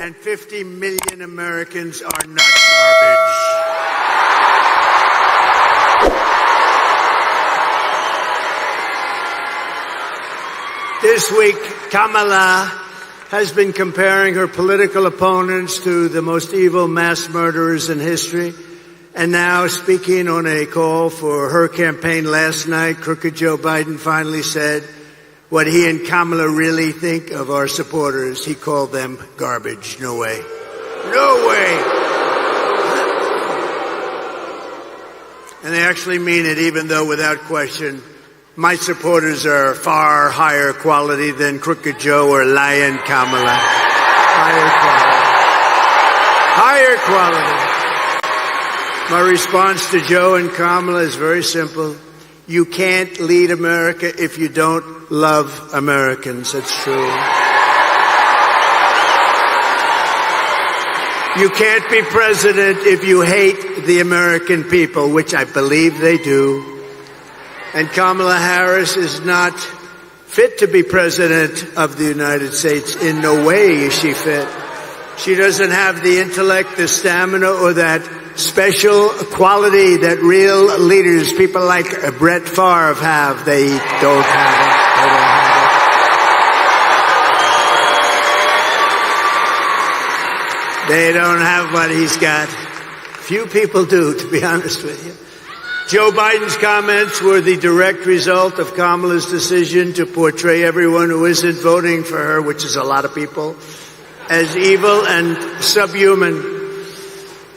250 million Americans are not garbage. This week, Kamala has been comparing her political opponents to the most evil mass murderers in history. And now, speaking on a call for her campaign last night, crooked Joe Biden finally said what he and Kamala really think of our supporters. He called them garbage. No way. No way. And they actually mean it, even though without question, my supporters are far higher quality than crooked Joe or lying Kamala. Higher quality. My response to Joe and Kamala is very simple. You can't lead America if you don't love Americans. That's true. You can't be president if you hate the American people, which I believe they do. And Kamala Harris is not fit to be president of the United States. In no way is she fit. She doesn't have the intellect, the stamina, or that special quality that real leaders, people like Brett Favre have. They don't have it. They don't have what he's got. Few people do, to be honest with you. Joe Biden's comments were the direct result of Kamala's decision to portray everyone who isn't voting for her, which is a lot of people, as evil and subhuman.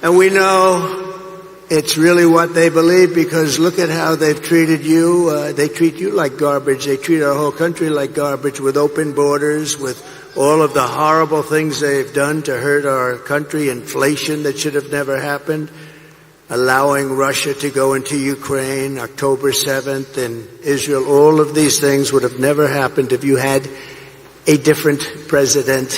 And we know it's really what they believe, because look at how they've treated you. They treat you like garbage. They treat our whole country like garbage, with open borders, with all of the horrible things they've done to hurt our country, inflation that should have never happened, allowing Russia to go into Ukraine, October 7th, and Israel. All of these things would have never happened if you had a different president.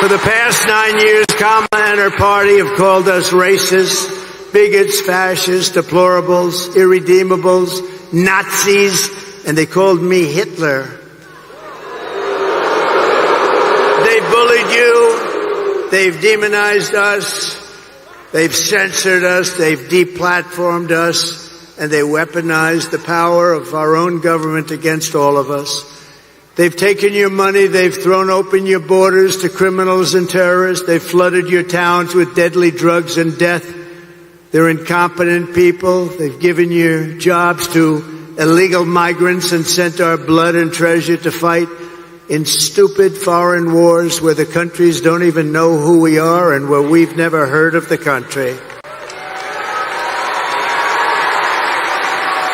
For the past 9 years, Kamala and her party have called us racists, bigots, fascists, deplorables, irredeemables, Nazis, and they called me Hitler. They've bullied you, they've demonized us, they've censored us, they've deplatformed us, and they weaponized the power of our own government against all of us. They've taken your money, they've thrown open your borders to criminals and terrorists, they've flooded your towns with deadly drugs and death. They're incompetent people. They've given your jobs to illegal migrants and sent our blood and treasure to fight in stupid foreign wars where the countries don't even know who we are and where we've never heard of the country.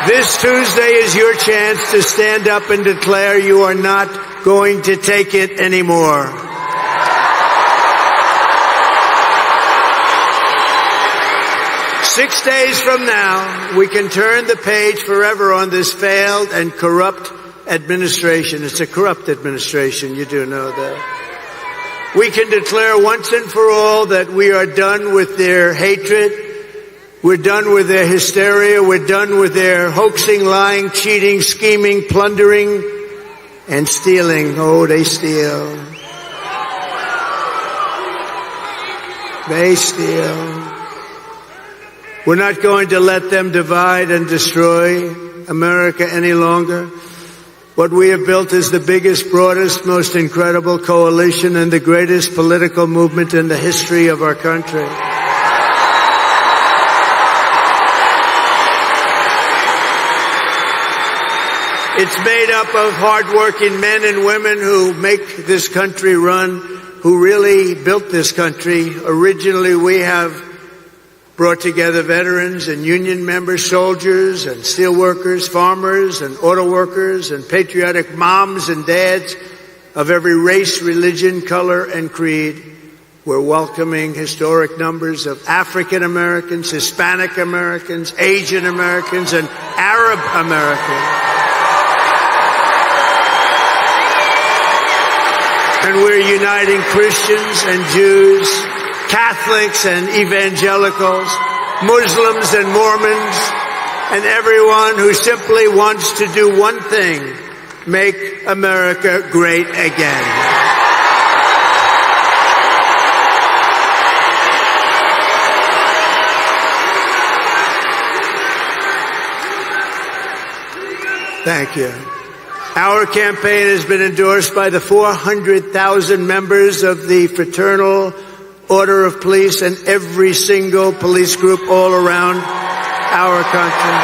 This Tuesday is your chance to stand up and declare you are not going to take it anymore. Six days from now, we can turn the page forever on this failed and corrupt administration. It's a corrupt administration, you do know that. We can declare once and for all that we are done with their hatred. We're done with their hysteria. We're done with their hoaxing, lying, cheating, scheming, plundering, and stealing. Oh, they steal. They steal. We're not going to let them divide and destroy America any longer. What we have built is the biggest, broadest, most incredible coalition and the greatest political movement in the history of our country. It's made up of hardworking men and women who make this country run, who really built this country. Originally, we have brought together veterans and union members, soldiers and steel workers, farmers and auto workers, and patriotic moms and dads of every race, religion, color, and creed. We're welcoming historic numbers of African Americans, Hispanic Americans, Asian Americans, and Arab Americans. And we're uniting Christians and Jews, Catholics and evangelicals, Muslims and Mormons, and everyone who simply wants to do one thing: make America great again. Thank you. Our campaign has been endorsed by the 400,000 members of the Fraternal Order of Police and every single police group all around our country.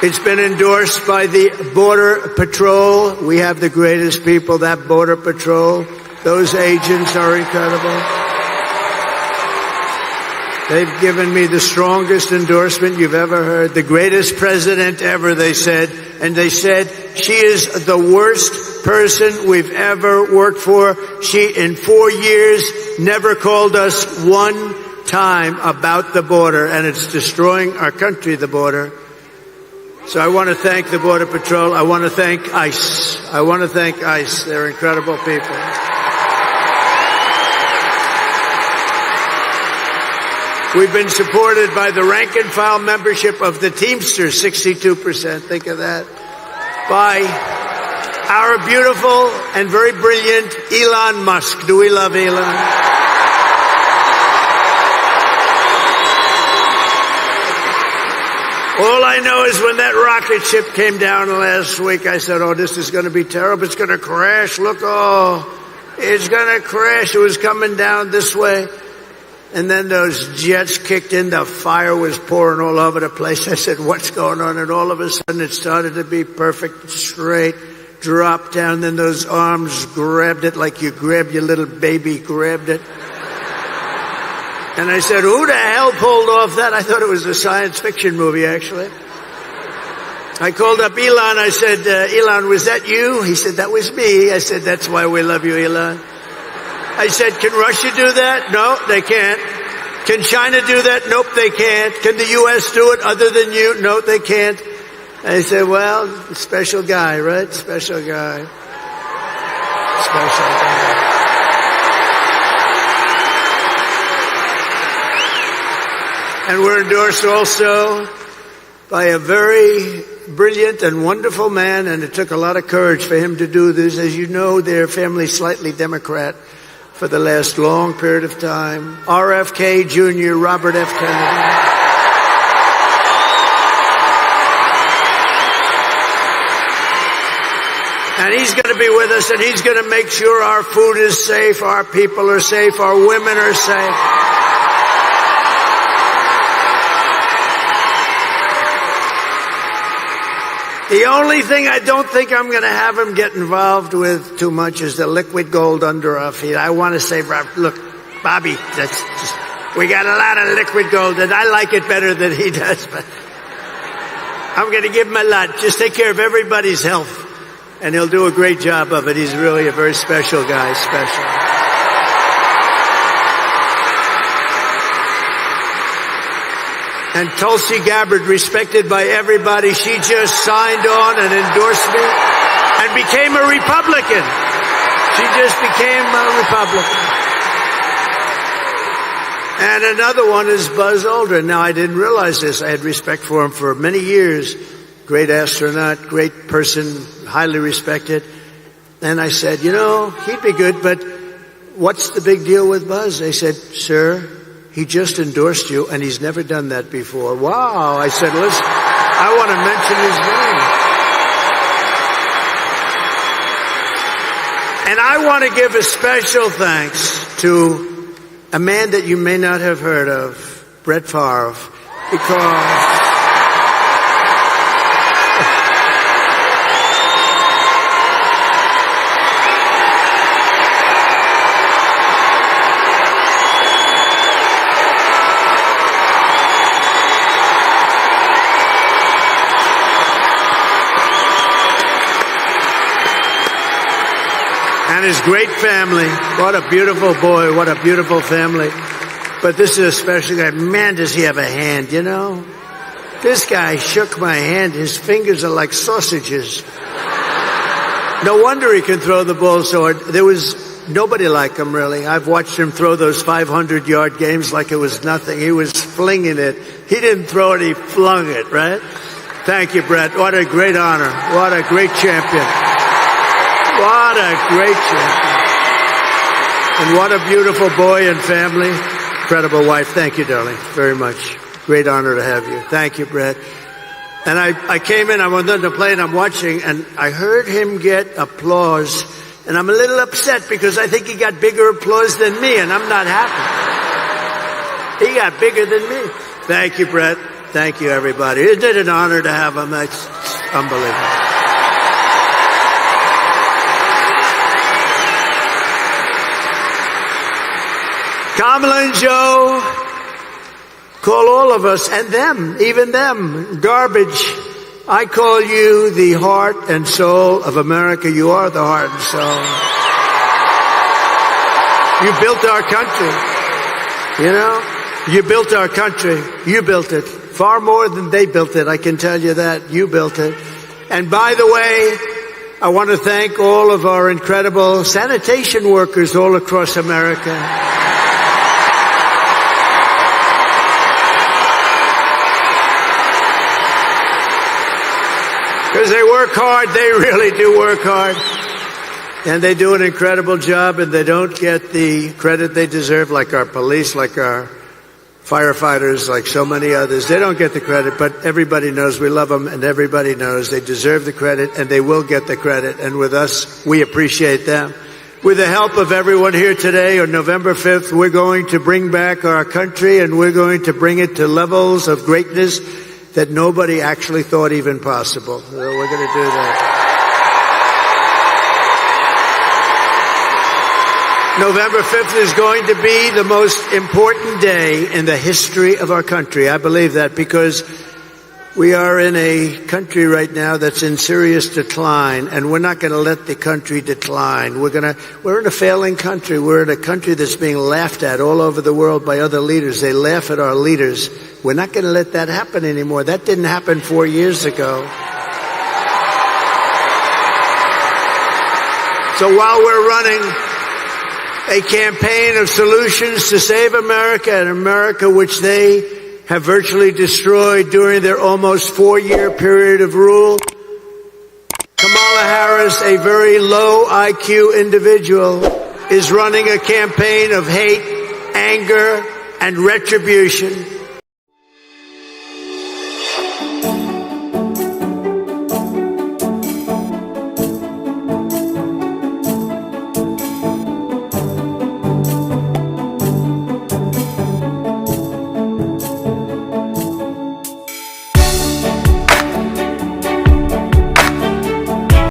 It's been endorsed by the Border Patrol. We have the greatest people, that Border Patrol. Those agents are incredible. They've given me the strongest endorsement you've ever heard. The greatest president ever, they said. And they said, she is the worst person we've ever worked for. She, in 4 years, never called us one time about the border. And it's destroying our country, the border. So I want to thank the Border Patrol. I want to thank ICE. I want to thank ICE. They're incredible people. We've been supported by the rank and file membership of the Teamsters, 62%. Think of that. By our beautiful and very brilliant Elon Musk. Do we love Elon? All I know is when that rocket ship came down last week, I said, oh, this is going to be terrible. It's going to crash. Look, oh, it's going to crash. It was coming down this way. And then those jets kicked in. The fire was pouring all over the place. I said, what's going on? And all of a sudden it started to be perfect, straight, dropped down. Then those arms grabbed it like you grab your little baby, grabbed it. And I said, who the hell pulled off that? I thought it was a science fiction movie, actually. I called up Elon. I said, Elon, was that you? He said, that was me. I said, that's why we love you, Elon. I said, can Russia do that? No, they can't. Can China do that? Nope, they can't. Can the U.S. do it other than you? No, they can't. I said, well, special guy, right? Special guy. Special guy. And we're endorsed also by a very brilliant and wonderful man, and it took a lot of courage for him to do this. As you know, their family's slightly Democrat for the last long period of time. RFK Jr., Robert F. Kennedy. And he's going to be with us, and he's going to make sure our food is safe, our people are safe, our women are safe. The only thing I don't think I'm going to have him get involved with too much is the liquid gold under our feet. I want to say, look, Bobby, we got a lot of liquid gold, and I like it better than he does, but I'm going to give him a lot. Just take care of everybody's health, and he'll do a great job of it. He's really a very special guy, special. And Tulsi Gabbard, respected by everybody, she just signed on and endorsed me and became a Republican. She just became a Republican. And another one is Buzz Aldrin. Now, I didn't realize this. I had respect for him for many years. Great astronaut, great person, highly respected. And I said, you know, he'd be good, but what's the big deal with Buzz? They said, sir, he just endorsed you, and he's never done that before. Wow. I said, listen, I want to mention his name. And I want to give a special thanks to a man that you may not have heard of, Brett Favre, because his great family. What a beautiful boy. What a beautiful family. But this is a special guy. Man, does he have a hand, you know? This guy shook my hand. His fingers are like sausages. No wonder he can throw the ball so hard. There was nobody like him, really. I've watched him throw those 500-yard games like it was nothing. He was flinging it. He didn't throw it, he flung it, right? Thank you, Brett. What a great honor. What a great champion. What a great champion. And what a beautiful boy and family. Incredible wife. Thank you, darling, very much. Great honor to have you. Thank you, Brett. And I came in, I went on the plane, I'm watching, and I heard him get applause. And I'm a little upset because I think he got bigger applause than me, and I'm not happy. He got bigger than me. Thank you, Brett. Thank you, everybody. Isn't it an honor to have him? That's unbelievable. Kamala and Joe call all of us, and them, even them, garbage. I call you the heart and soul of America. You are the heart and soul. You built our country. You know? You built our country. You built it. Far more than they built it, I can tell you that. You built it. And by the way, I want to thank all of our incredible sanitation workers all across America. Because they work hard, they really do work hard. And they do an incredible job, and they don't get the credit they deserve, like our police, like our firefighters, like so many others. They don't get the credit, but everybody knows we love them, and everybody knows they deserve the credit, and they will get the credit. And with us, we appreciate them. With the help of everyone here today, on November 5th, we're going to bring back our country, and we're going to bring it to levels of greatness that nobody actually thought even possible. So we're going to do that. November 5th is going to be the most important day in the history of our country. I believe that because we are in a country right now that's in serious decline, and we're not going to let the country decline. We're in a failing country. We're in a country that's being laughed at all over the world by other leaders. They laugh at our leaders. We're not going to let that happen anymore. That didn't happen 4 years ago. So while we're running a campaign of solutions to save America, and America which they have virtually destroyed during their almost 4-year period of rule, Kamala Harris, a very low IQ individual, is running a campaign of hate, anger, and retribution.